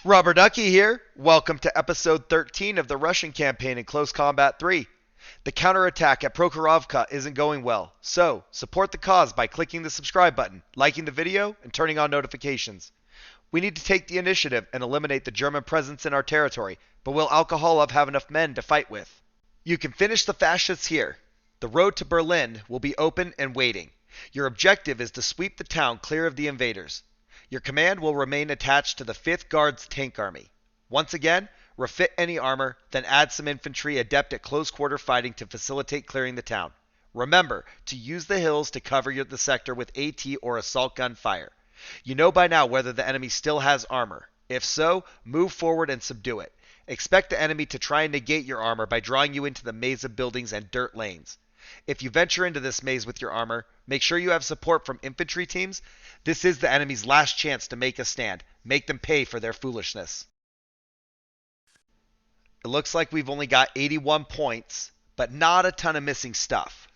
Robert Ducky here. Welcome to episode 13 of the Russian campaign in Close Combat 3. The counterattack at Prokhorovka isn't going well, so support the cause by clicking the subscribe button, liking the video, and turning on notifications. We need to take the initiative and eliminate the German presence in our territory, but will Alcoholov have enough men to fight with? You can finish the fascists here. The road to Berlin will be open and waiting. Your objective is to sweep the town clear of the invaders. Your command will remain attached to the 5th Guards Tank Army. Once again, refit any armor, then add some infantry adept at close quarter fighting to facilitate clearing the town. Remember to use the hills to cover the sector with AT or assault gun fire. You know by now whether the enemy still has armor. If so, move forward and subdue it. Expect the enemy to try and negate your armor by drawing you into the maze of buildings and dirt lanes. If you venture into this maze with your armor, make sure you have support from infantry teams. This is the enemy's last chance to make a stand. Make them pay for their foolishness. It looks like we've only got 81 points, but not a ton of missing stuff.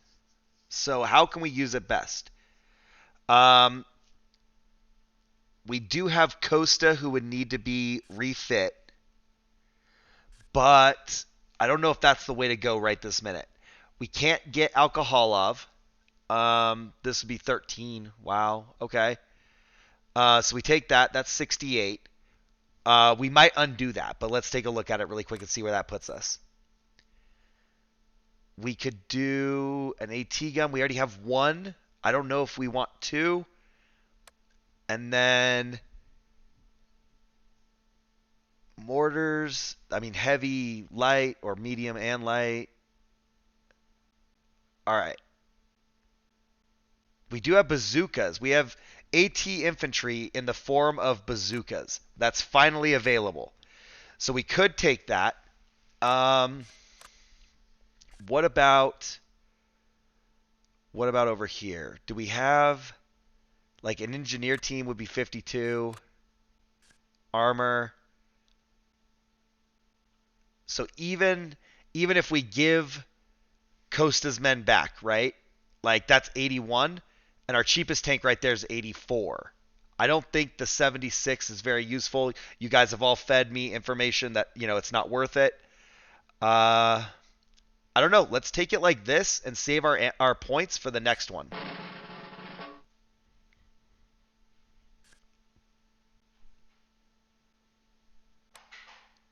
So how can we use it best? We do have Costa who would need to be refit, but I don't know if that's the way to go right this minute. We can't get Alcoholov. This would be 13. Wow. Okay. So we take that. That's 68. We might undo that, but let's take a look at it really quick and see where that puts us. We could do an AT gun. We already have one. I don't know if we want two. And then mortars. I mean, heavy, light, or medium and light. All right. We do have bazookas. We have AT infantry in the form of bazookas. That's finally available. So we could take that. What about over here? Do we have like an engineer team would be 52 armor. So even if we give Costa's men back, right? Like that's 81 and our cheapest tank right there is 84. I don't think the 76 is very useful. You guys have all fed me information that, it's not worth it. I don't know. Let's take it like this and save our points for the next one.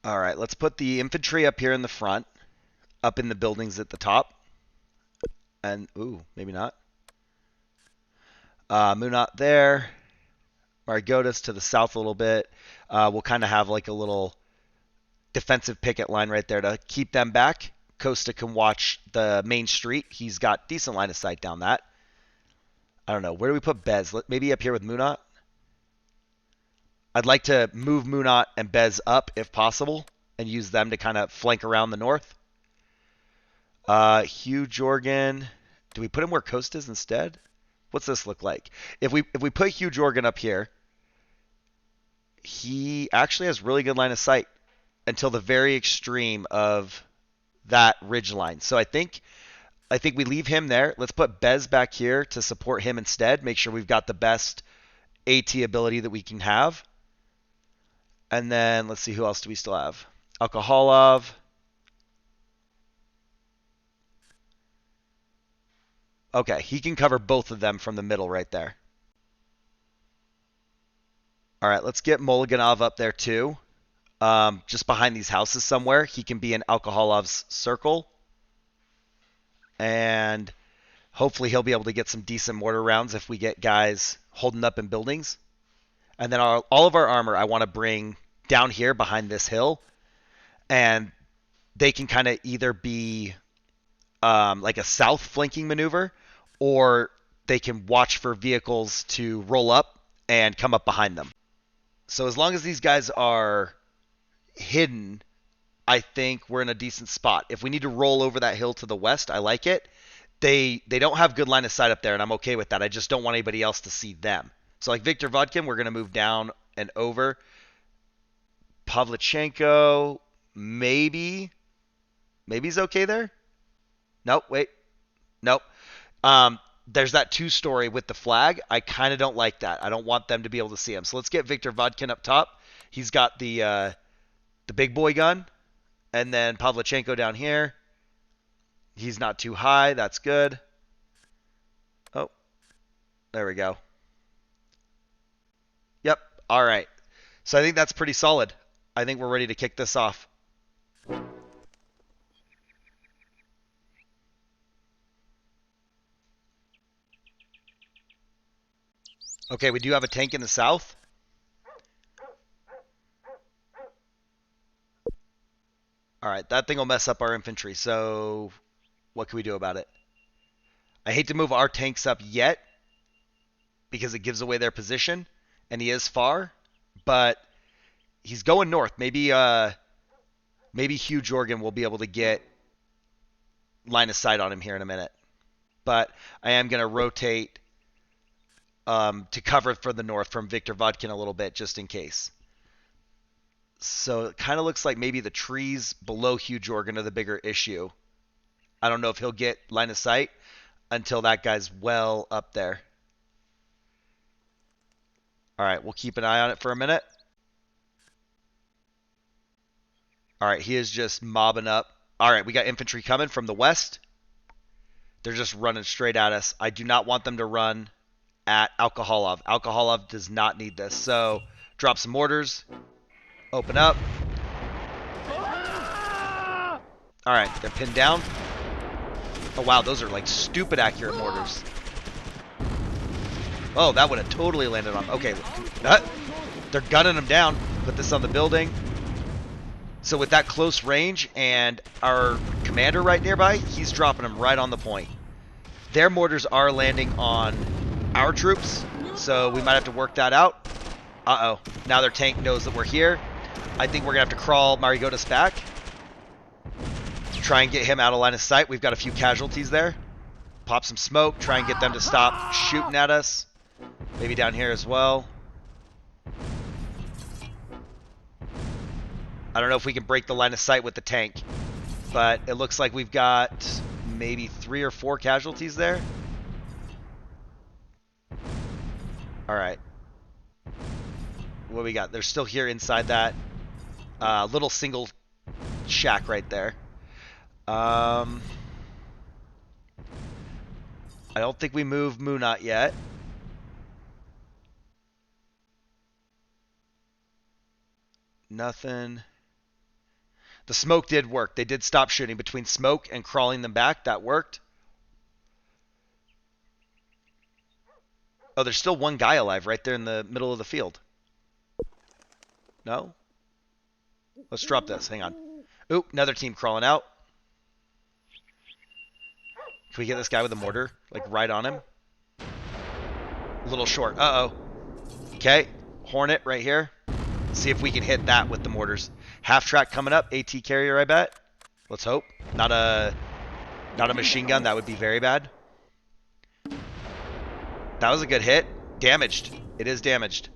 All right, let's put the infantry up here in the front, up in the buildings at the top. And, maybe not. Munat there. Marigotas to the south a little bit. We'll kind of have like a little defensive picket line right there to keep them back. Costa can watch the main street. He's got decent line of sight down that. I don't know. Where do we put Bez? Maybe up here with Munat? I'd like to move Munat and Bez up if possible and use them to kind of flank around the north. Hugh Jorgen. Do we put him where Coast is instead? What's this look like? If we put Hugh Jorgen up here, he actually has really good line of sight until the very extreme of that ridge line. So I think we leave him there. Let's put Bez back here to support him instead. Make sure we've got the best AT ability that we can have. And then let's see, who else do we still have? Alcoholov. Okay, he can cover both of them from the middle right there. All right, let's get Mulliganov up there too. Just behind these houses somewhere. He can be in Alcoholov's circle. And hopefully he'll be able to get some decent mortar rounds if we get guys holding up in buildings. And then all of our armor I want to bring down here behind this hill. And they can kind of either be like a south flanking maneuver, or they can watch for vehicles to roll up and come up behind them. So as long as these guys are hidden, I think we're in a decent spot. If we need to roll over that hill to the west, I like it. They don't have good line of sight up there, and I'm okay with that. I just don't want anybody else to see them. So like Viktor Vodkin, we're going to move down and over. Pavlichenko, maybe he's okay there. Nope, wait. Nope. There's that two-story with the flag. I kind of don't like that. I don't want them to be able to see him. So let's get Viktor Vodkin up top. He's got the big boy gun, and then Pavlichenko down here. He's not too high. That's good. Oh, there we go. Yep. All right. So I think that's pretty solid. I think we're ready to kick this off. Okay, we do have a tank in the south. All right, that thing will mess up our infantry. So what can we do about it? I hate to move our tanks up yet because it gives away their position, and he is far, but he's going north. Maybe Hugh Jorgen will be able to get line of sight on him here in a minute. But I am going to rotate to cover for the north from Viktor Vodkin a little bit, just in case. So it kind of looks like maybe the trees below Hugh Jorgen are the bigger issue. I don't know if he'll get line of sight until that guy's well up there. All right, we'll keep an eye on it for a minute. All right, he is just mobbing up. All right, we got infantry coming from the west. They're just running straight at us. I do not want them to run at Alcoholov. Alcoholov does not need this. So drop some mortars. Open up. All right, they're pinned down. Oh, wow, those are like stupid accurate mortars. Oh, that would have totally landed on. Okay, they're gunning them down. Put this on the building. So with that close range and our commander right nearby, he's dropping them right on the point. Their mortars are landing on our troops, so we might have to work that out. Uh-oh. Now their tank knows that we're here. I think we're going to have to crawl Marigotas back to try and get him out of line of sight. We've got a few casualties there. Pop some smoke, try and get them to stop shooting at us. Maybe down here as well. I don't know if we can break the line of sight with the tank, but it looks like we've got maybe 3 or 4 casualties there. All right. What do we got? They're still here inside that little single shack right there. I don't think we moved Munat yet. Nothing. The smoke did work. They did stop shooting. Between smoke and crawling them back, that worked. Oh, there's still one guy alive right there in the middle of the field. No? Let's drop this. Hang on. Oop, another team crawling out. Can we get this guy with a mortar? Like right on him? A little short. Uh-oh. Okay. Hornet right here. See if we can hit that with the mortars. Half track coming up. AT carrier, I bet. Let's hope. Not a machine gun. That would be very bad. That was a good hit. Damaged. It is damaged.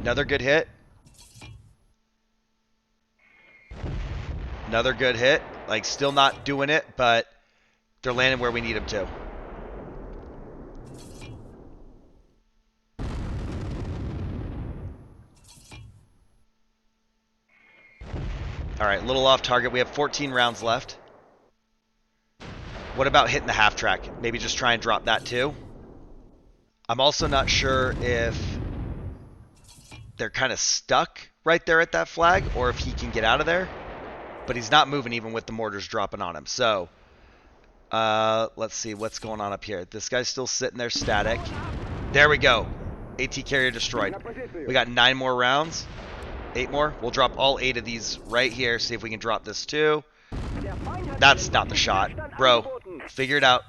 Another good hit. Another good hit. Like, still not doing it, but they're landing where we need them to. All right, a little off target. We have 14 rounds left. What about hitting the half track? Maybe just try and drop that too. I'm also not sure if they're kind of stuck right there at that flag or if he can get out of there. But he's not moving even with the mortars dropping on him. So, let's see what's going on up here. This guy's still sitting there static. There we go. AT carrier destroyed. We got 9 more rounds. 8 more. We'll drop all 8 of these right here. See if we can drop this too. That's not the shot. Bro, figure it out.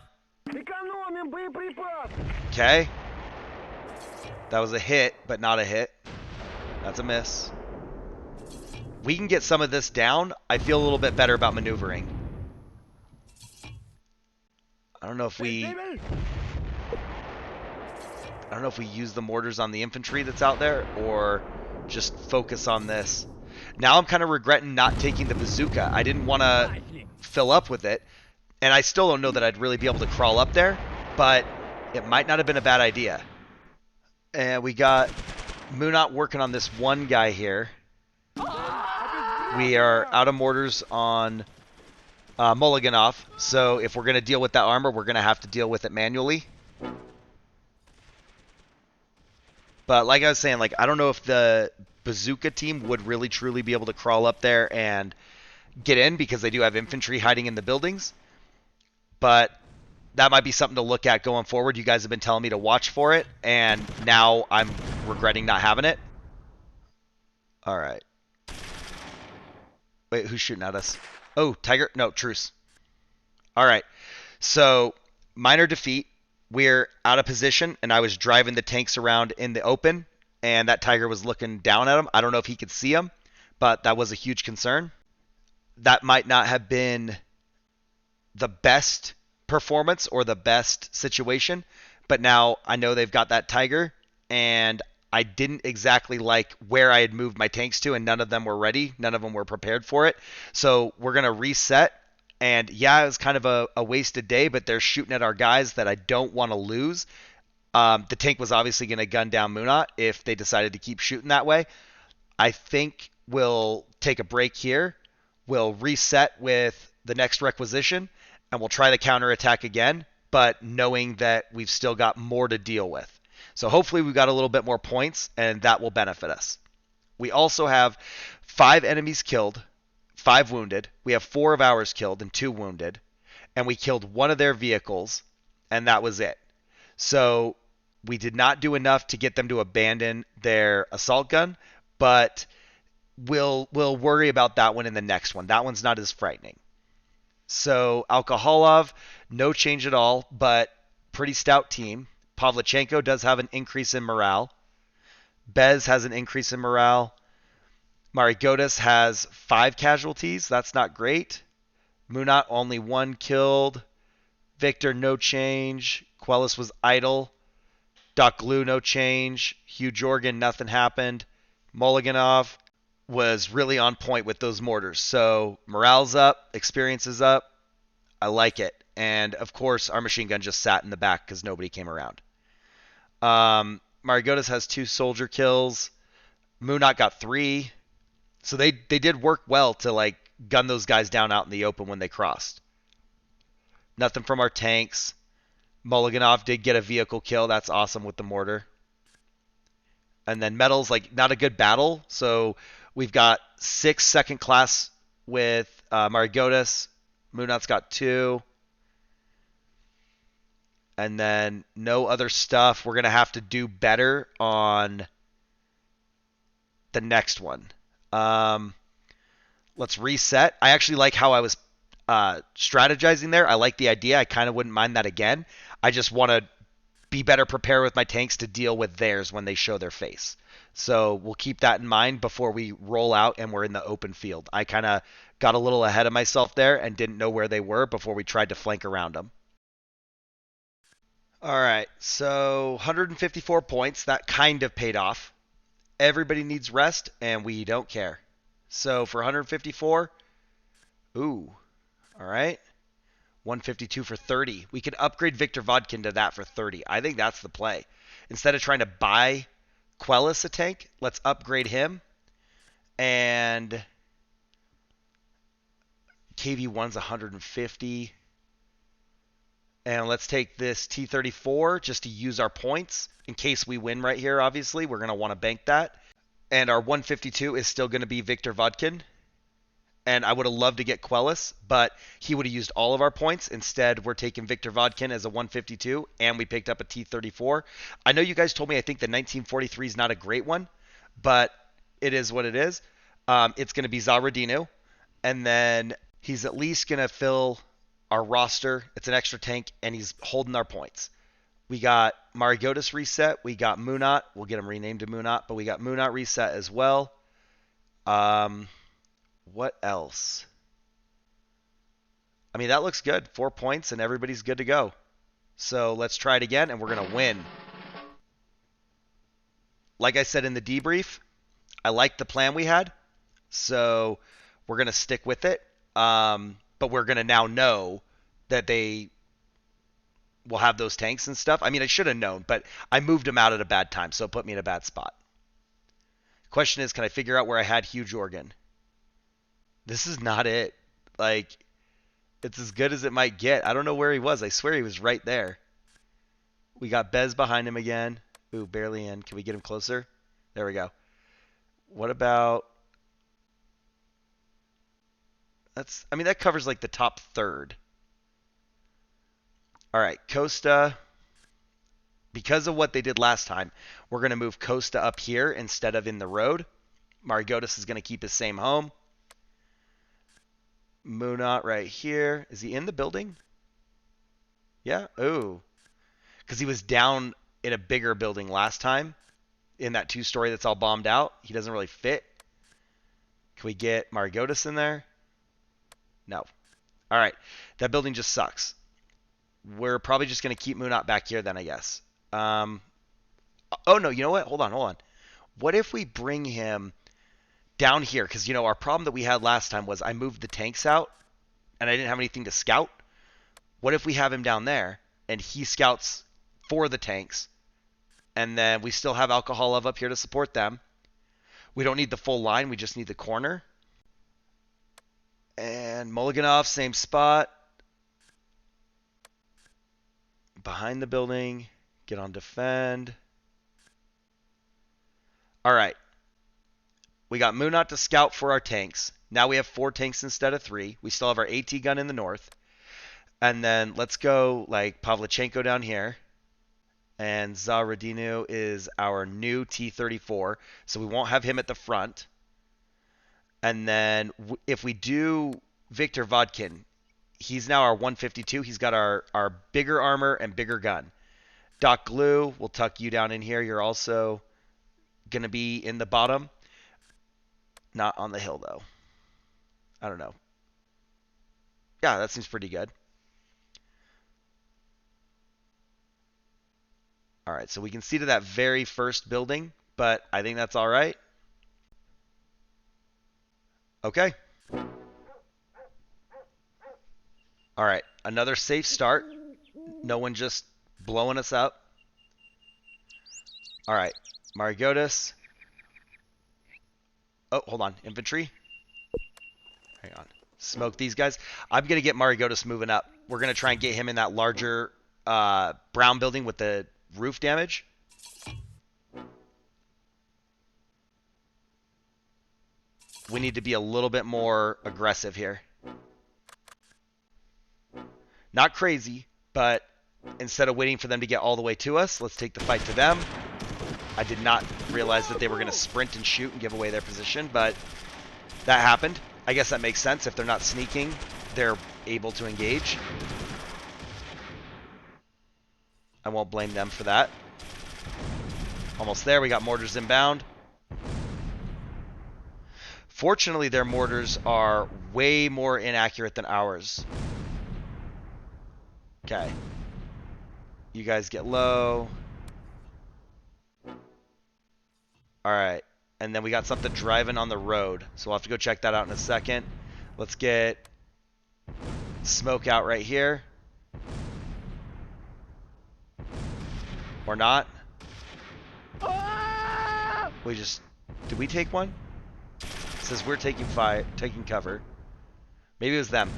Okay. That was a hit, but not a hit. That's a miss. We can get some of this down. I feel a little bit better about maneuvering. I don't know if we use the mortars on the infantry that's out there or just focus on this. Now I'm kind of regretting not taking the bazooka. I didn't want to fill up with it. And I still don't know that I'd really be able to crawl up there, but it might not have been a bad idea. And we got Moonot working on this one guy here. We are out of mortars on Mulliganov, so if we're going to deal with that armor, we're going to have to deal with it manually. But like I was saying, like I don't know if the bazooka team would really truly be able to crawl up there and get in because they do have infantry hiding in the buildings. But that might be something to look at going forward. You guys have been telling me to watch for it, and now I'm regretting not having it. All right. Wait, who's shooting at us? Oh, Tiger? No, truce. All right. So, minor defeat. We're out of position, and I was driving the tanks around in the open, and that Tiger was looking down at him. I don't know if he could see him, but that was a huge concern. That might not have been the best performance or the best situation, but now I know they've got that Tiger, and I didn't exactly like where I had moved my tanks to, and none of them were ready. None of them were prepared for it. So we're going to reset. And yeah, it was kind of a wasted day, but they're shooting at our guys that I don't want to lose. The tank was obviously going to gun down Munot if they decided to keep shooting that way. I think we'll take a break here. We'll reset with the next requisition, and we'll try the counterattack again, but knowing that we've still got more to deal with. So hopefully we've got a little bit more points, and that will benefit us. We also have 5 enemies killed, 5 wounded. We have 4 of ours killed and 2 wounded. And we killed one of their vehicles, and that was it. So we did not do enough to get them to abandon their assault gun, but we'll worry about that one in the next one. That one's not as frightening. So Alcoholov, no change at all, but pretty stout team. Pavlichenko does have an increase in morale. Bez has an increase in morale. Marigotis has 5 casualties. That's not great. Munot only 1 killed. Victor, no change. Quellis was idle. Doc Glue, no change. Hugh Jorgen, nothing happened. Mulliganov was really on point with those mortars. So morale's up, experience is up. I like it. And of course, our machine gun just sat in the back because nobody came around. Marigotis has 2 soldier kills. Munot got 3. So they did work well to like gun those guys down out in the open when they crossed. Nothing from our tanks. Mulliganov did get a vehicle kill. That's awesome with the mortar. And then Metal's like not a good battle. So we've got 6 second class with Marigotis. Munot's got 2. And then no other stuff. We're going to have to do better on the next one. Let's reset. I actually like how I was strategizing there. I like the idea. I kind of wouldn't mind that again. I just want to be better prepared with my tanks to deal with theirs when they show their face. So we'll keep that in mind before we roll out and we're in the open field. I kind of got a little ahead of myself there and didn't know where they were before we tried to flank around them. All right, so 154 points. That kind of paid off. Everybody needs rest, and we don't care. So for 154, ooh, all right. 152 for 30. We could upgrade Victor Vodkin to that for 30. I think that's the play. Instead of trying to buy Quellis a tank, let's upgrade him. And KV1's 150. And let's take this T-34 just to use our points in case we win right here, obviously. We're going to want to bank that. And our 152 is still going to be Victor Vodkin. And I would have loved to get Quellis, but he would have used all of our points. Instead, we're taking Victor Vodkin as a 152, and we picked up a T-34. I know you guys told me I think the 1943 is not a great one, but it is what it is. It's going to be Zaradino. And then he's at least going to fill our roster. It's an extra tank, and he's holding our points. We got Marigotis reset. We got Munot. We'll get him renamed to Munot, but we got Munot reset as well. What else? I mean, that looks good. 4 points, and everybody's good to go. So let's try it again, and we're going to win. Like I said in the debrief, I liked the plan we had, so we're going to stick with it. But we're going to now know that they will have those tanks and stuff. I mean, I should have known, but I moved them out at a bad time, so it put me in a bad spot. Question is, can I figure out where I had huge organ? This is not it. Like, it's as good as it might get. I don't know where he was. I swear he was right there. We got Bez behind him again. Ooh, barely in. Can we get him closer? There we go. What about... I mean, that covers like the top third. All right, Costa. Because of what they did last time, we're going to move Costa up here instead of in the road. Marigotis is going to keep his same home. Munat right here. Is he in the building? Yeah? Ooh. Because he was down in a bigger building last time. In that 2-story that's all bombed out. He doesn't really fit. Can we get Marigotis in there? No. All right. That building just sucks. We're probably just going to keep Munat back here then, I guess. Oh, no. You know what? Hold on. What if we bring him down here? Because, you know, our problem that we had last time was I moved the tanks out, and I didn't have anything to scout. What if we have him down there, and he scouts for the tanks, and then we still have Alcoholov up here to support them? We don't need the full line. We just need the corner. And Mulliganov, same spot. Behind the building. Get on defend. All right. We got Munat to scout for our tanks. Now we have 4 tanks instead of 3. We still have our AT gun in the north. And then let's go like Pavlichenko down here. And Zaradinu is our new T-34. So we won't have him at the front. And then if we do Viktor Vodkin, he's now our 152. He's got our bigger armor and bigger gun. Doc Glue, we'll tuck you down in here. You're also going to be in the bottom. Not on the hill, though. I don't know. Yeah, that seems pretty good. All right, so we can see to that very first building, but I think that's all right. Okay. All right, another safe start. No one just blowing us up. All right, Marigotis. Oh, hold on. Infantry. Hang on. Smoke these guys. I'm going to get Marigotis moving up. We're going to try and get him in that larger brown building with the roof damage. We need to be a little bit more aggressive here. Not crazy, but instead of waiting for them to get all the way to us, let's take the fight to them. I did not realize that they were going to sprint and shoot and give away their position, but that happened. I guess that makes sense. If they're not sneaking, they're able to engage. I won't blame them for that. Almost there. We got mortars inbound. Fortunately, their mortars are way more inaccurate than ours. Okay. You guys get low. Alright. And then we got something driving on the road. So we'll have to go check that out in a second. Let's get smoke out right here. Or not. We just... Did we take one? It says we're taking cover. Maybe it was them.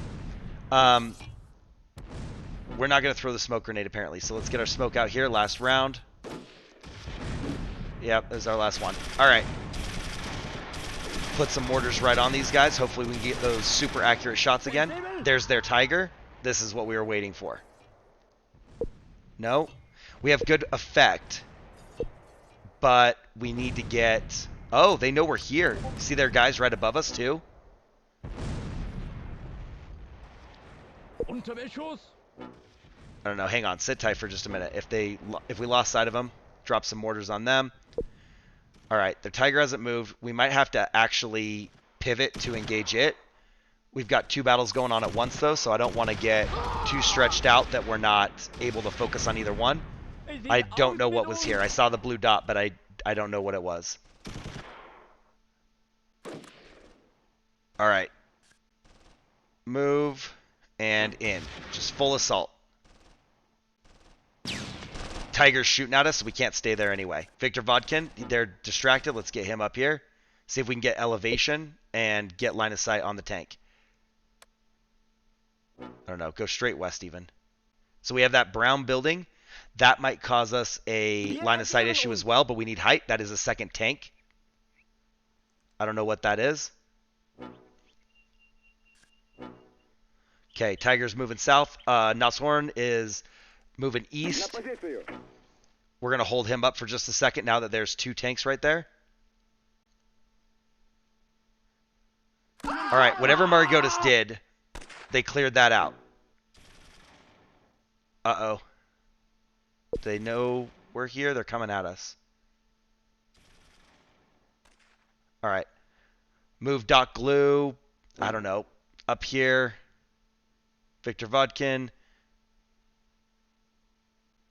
We're not going to throw the smoke grenade apparently. So let's get our smoke out here. Last round. Yep, this is our last one. Alright. Put some mortars right on these guys. Hopefully we can get those super accurate shots again. There's their Tiger. This is what we were waiting for. No. We have good effect. But we need to get... Oh, they know we're here. See their guys right above us too? I don't know. Hang on. Sit tight for just a minute. If we lost sight of them, drop some mortars on them. All right. Their Tiger hasn't moved. We might have to actually pivot to engage it. We've got 2 battles going on at once, though, so I don't want to get too stretched out that we're not able to focus on either one. I don't know what was here. I saw the blue dot, but I don't know what it was. All right. Move and in. Just full assault. Tiger's shooting at us, so we can't stay there anyway. Viktor Vodkin, they're distracted. Let's get him up here. See if we can get elevation and get line of sight on the tank. I don't know. Go straight west even. So we have that brown building. That might cause us a line of sight issue as well, but we need height. That is a second tank. I don't know what that is. Okay, Tiger's moving south. Nashorn is moving east. We're going to hold him up for just a second now that there's 2 tanks right there. All right, whatever Marigotis did, they cleared that out. Uh-oh. They know we're here. They're coming at us. All right. Move Doc Glue. I don't know. Up here. Viktor Vodkin.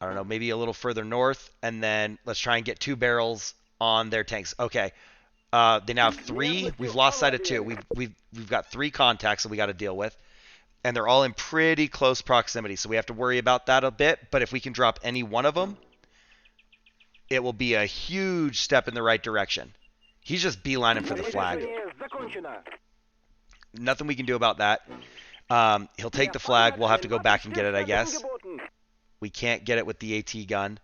I don't know. Maybe a little further north. And then let's try and get 2 barrels on their tanks. Okay. They now have 3. We've lost sight of 2. We've got 3 contacts that we got to deal with. And they're all in pretty close proximity, so we have to worry about that a bit. But if we can drop any one of them, it will be a huge step in the right direction. He's just beelining for the flag. Nothing we can do about that. He'll take the flag. We'll have to go back and get it, I guess. We can't get it with the AT gun.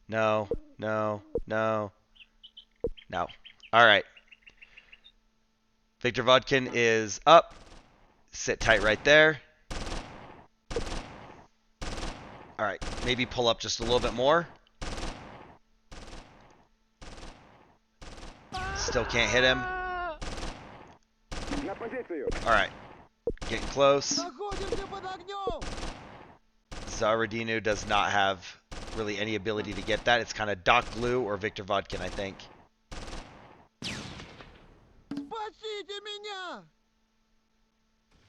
No, no, no, no. All right. Viktor Vodkin is up. Sit tight right there. All right, maybe pull up just a little bit more. Still can't hit him. All right, getting close. Zaradinu does not have really any ability to get that. It's kind of Doc Glue or Viktor Vodkin, I think.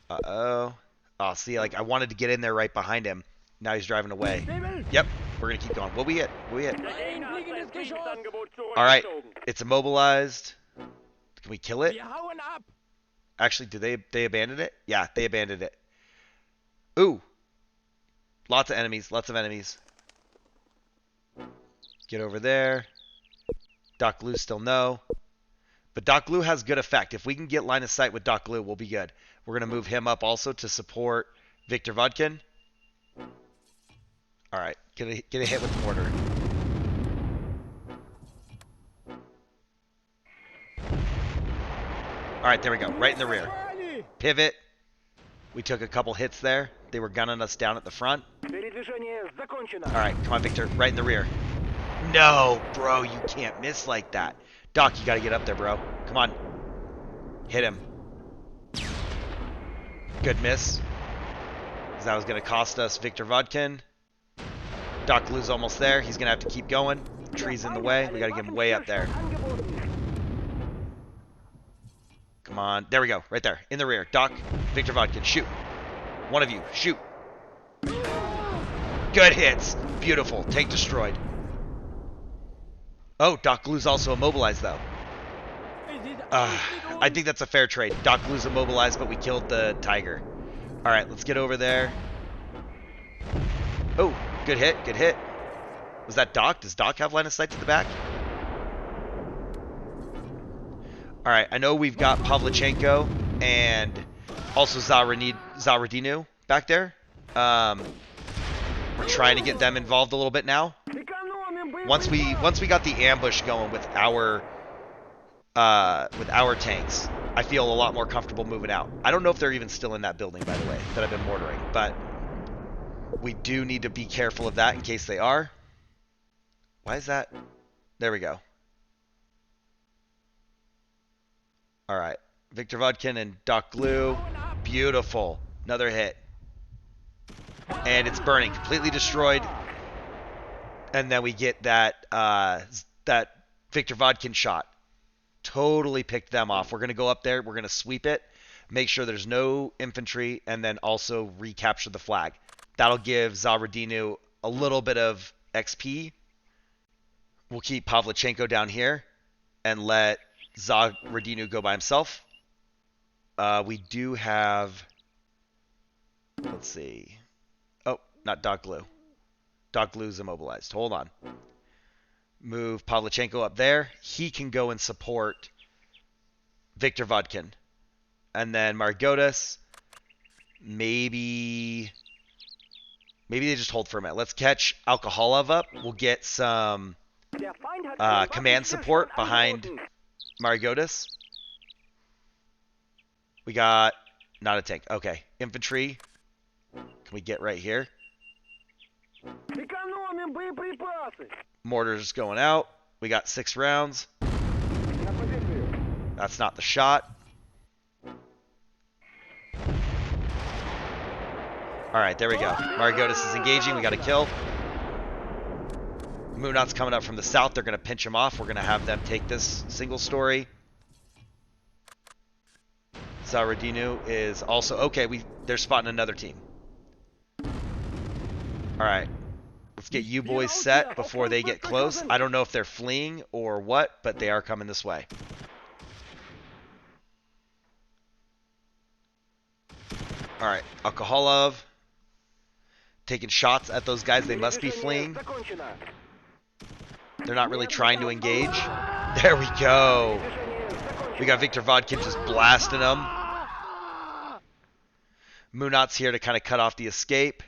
Uh-oh. Oh, see, like, I wanted to get in there right behind him. Now he's driving away. Yep, we're going to keep going. What we hit? What we hit? All right, it's immobilized. Can we kill it? Actually, do they abandon it? Yeah, they abandoned it. Ooh. Lots of enemies, lots of enemies. Get over there. Doc Glue still no. But Doc Glue has good effect. If we can get line of sight with Doc Glue, we'll be good. We're going to move him up also to support Viktor Vodkin. All right. Get a hit with the mortar. All right, there we go. Right in the rear. Pivot. We took a couple hits there. They were gunning us down at the front. All right, come on, Victor. Right in the rear. No, bro, you can't miss like that. Doc, you got to get up there, bro. Come on. Hit him. Good miss. That was going to cost us Viktor Vodkin. Doc Glue's almost there. He's going to have to keep going. Tree's in the way. We got to get him way up there. Come on. There we go. Right there. In the rear. Doc, Viktor Vodkin. Shoot. One of you. Shoot. Good hits. Beautiful. Tank destroyed. Oh, Doc Glue's also immobilized, though. I think that's a fair trade. Doc Glue's immobilized, but we killed the Tiger. All right, let's get over there. Oh, good hit. Good hit. Was that Doc? Does Doc have line of sight to the back? All right, I know we've got Pavlichenko and also Zaradinu back there. We're trying to get them involved a little bit now. Once we got the ambush going with our tanks, I feel a lot more comfortable moving out. I don't know if they're even still in that building, by the way, that I've been mortaring, but we do need to be careful of that in case they are. Why is that? There we go. All right. Viktor Vodkin and Doc Glue. Beautiful. Another hit. And it's burning. Completely destroyed. And then we get that Viktor Vodkin shot. Totally picked them off. We're going to go up there. We're going to sweep it. Make sure there's no infantry. And then also recapture the flag. That'll give Zaradinu a little bit of XP. We'll keep Pavlichenko down here. And let Zaradinu go by himself. We do have... Let's see. Oh, not Doc Glue. Glu's immobilized. Hold on. Move Pavlichenko up there. He can go and support Viktor Vodkin. And then Margotis, maybe they just hold for a minute. Let's catch Alcoholov up. We'll get some command support behind Margotis. We got not a tank. Okay, infantry. Can we get right here? Mortars going out. We got 6 rounds. That's not the shot. Alright, there we go. Margotis is engaging. We got a kill. Munat's coming up from the south. They're going to pinch him off. We're going to have them take this single story. Zaradinu is also... Okay, they're spotting another team. Alright. Let's get you boys set before they get close. I don't know if they're fleeing or what, but they are coming this way. Alright, Alcoholov taking shots at those guys. They must be fleeing. They're not really trying to engage. There we go. We got Viktor Vodkin just blasting them. Munat's here to kind of cut off the escape.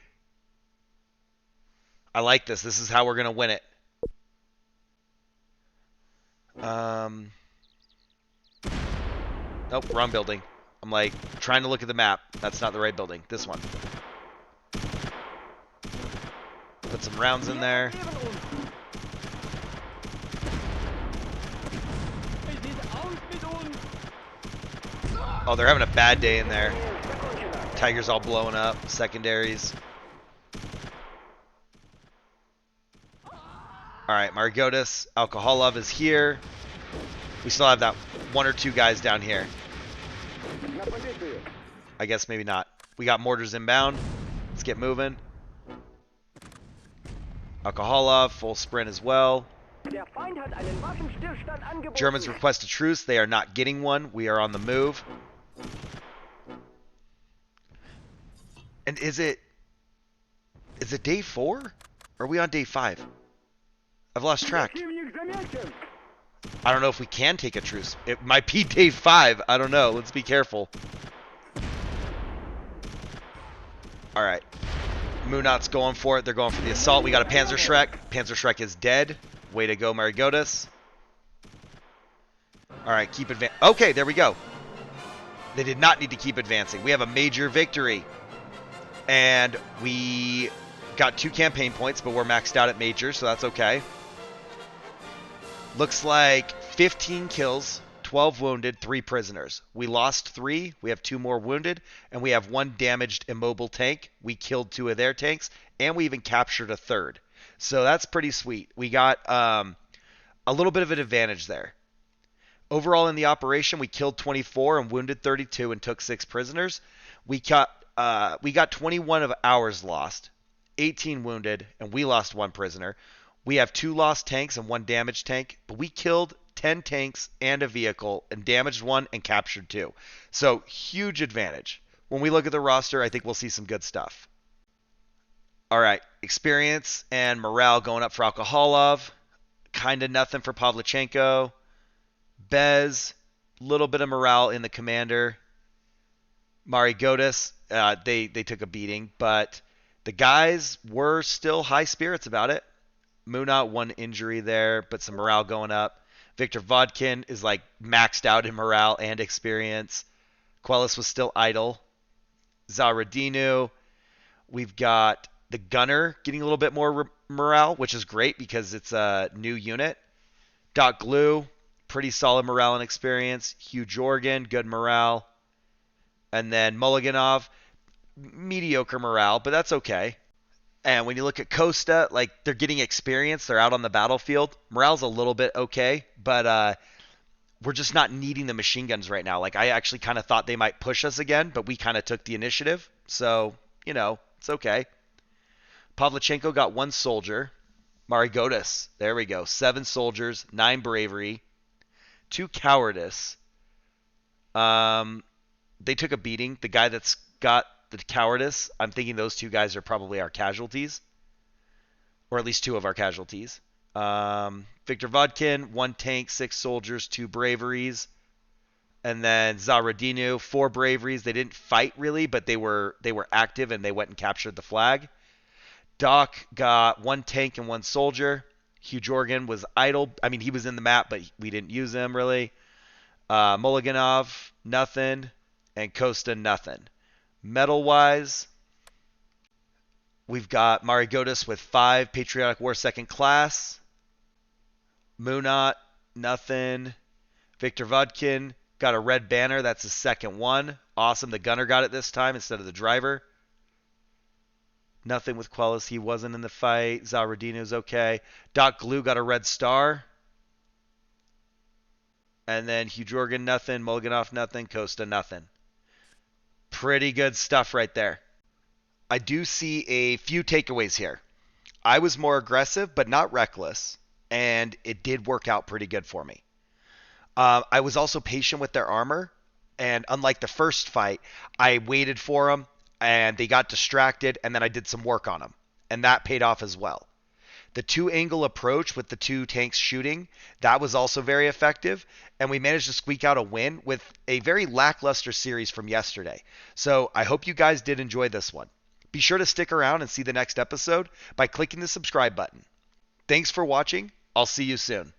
I like this. This is how we're going to win it. Nope, wrong building. I'm like trying to look at the map. That's not the right building. This one. Put some rounds in there. Oh, they're having a bad day in there. Tiger's all blowing up. Secondaries. Alright, Margotis. Alcoholov is here. We still have that 1 or 2 guys down here. I guess maybe not. We got mortars inbound. Let's get moving. Alcoholov, full sprint as well. Germans request a truce. They are not getting one. We are on the move. And is it day 4? Or are we on day 5? I've lost track. I don't know if we can take a truce. It might be day 5. I don't know. Let's be careful. Alright. Munat's going for it. They're going for the assault. We got a Panzerschreck. Panzerschreck is dead. Way to go, Margotis. Alright, keep advancing. Okay, there we go. They did not need to keep advancing. We have a major victory. And we got 2 campaign points, but we're maxed out at major, so that's okay. Looks like 15 kills, 12 wounded, 3 prisoners. We lost 3. We have 2 more wounded, and we have 1 damaged immobile tank. We killed 2 of their tanks, and we even captured a 3rd. So that's pretty sweet. We got a little bit of an advantage there. Overall in the operation, we killed 24 and wounded 32 and took 6 prisoners. We got 21 of ours lost, 18 wounded, and we lost 1 prisoner. We have 2 lost tanks and 1 damaged tank, but we killed 10 tanks and a vehicle and damaged 1 and captured 2. So huge advantage. When we look at the roster, I think we'll see some good stuff. All right, experience and morale going up for Alcoholov. Kind of nothing for Pavlichenko. Bez, little bit of morale in the commander. Margotis, they took a beating, but the guys were still high spirits about it. Munat, 1 injury there, but some morale going up. Viktor Vodkin is like maxed out in morale and experience. Quellis was still idle. Zaradinu. We've got the gunner getting a little bit more morale, which is great because it's a new unit. Glu, pretty solid morale and experience. Hugh Jorgen, good morale. And then Mulliganov, mediocre morale, but that's okay. And when you look at Costa, like they're getting experience, they're out on the battlefield. Morale's a little bit okay, but we're just not needing the machine guns right now. Like I actually kind of thought they might push us again, but we kind of took the initiative. So, it's okay. Pavlichenko got 1 soldier. Margotis, there we go. 7 soldiers, 9 bravery, 2 cowardice. They took a beating. The guy that's got the cowardice, I'm thinking those 2 guys are probably our casualties. or at least 2 of our casualties. Victor Vodkin, 1 tank, 6 soldiers, 2 braveries. And then Zaradinu, 4 braveries. They didn't fight really, but they were active and they went and captured the flag. Doc got 1 tank and 1 soldier. Hugh Jorgen was idle. I mean, he was in the map, but we didn't use him really. Mulliganov, nothing. And Costa, nothing. Medal-wise, we've got Marigotis with 5 Patriotic War Second Class. Munot, nothing. Victor Vodkin got a red banner. That's his second one. Awesome. The gunner got it this time instead of the driver. Nothing with Quellis. He wasn't in the fight. Zaradino's okay. Doc Glue got a red star. And then Hugh Jorgen, nothing. Mulliganov, nothing. Costa, nothing. Pretty good stuff right there. I do see a few takeaways here. I was more aggressive, but not reckless. And it did work out pretty good for me. I was also patient with their armor. And unlike the first fight, I waited for them. And they got distracted, and then I did some work on them. And that paid off as well. The 2-angle approach with the 2 tanks shooting, that was also very effective. And we managed to squeak out a win with a very lackluster series from yesterday. So I hope you guys did enjoy this one. Be sure to stick around and see the next episode by clicking the subscribe button. Thanks for watching. I'll see you soon.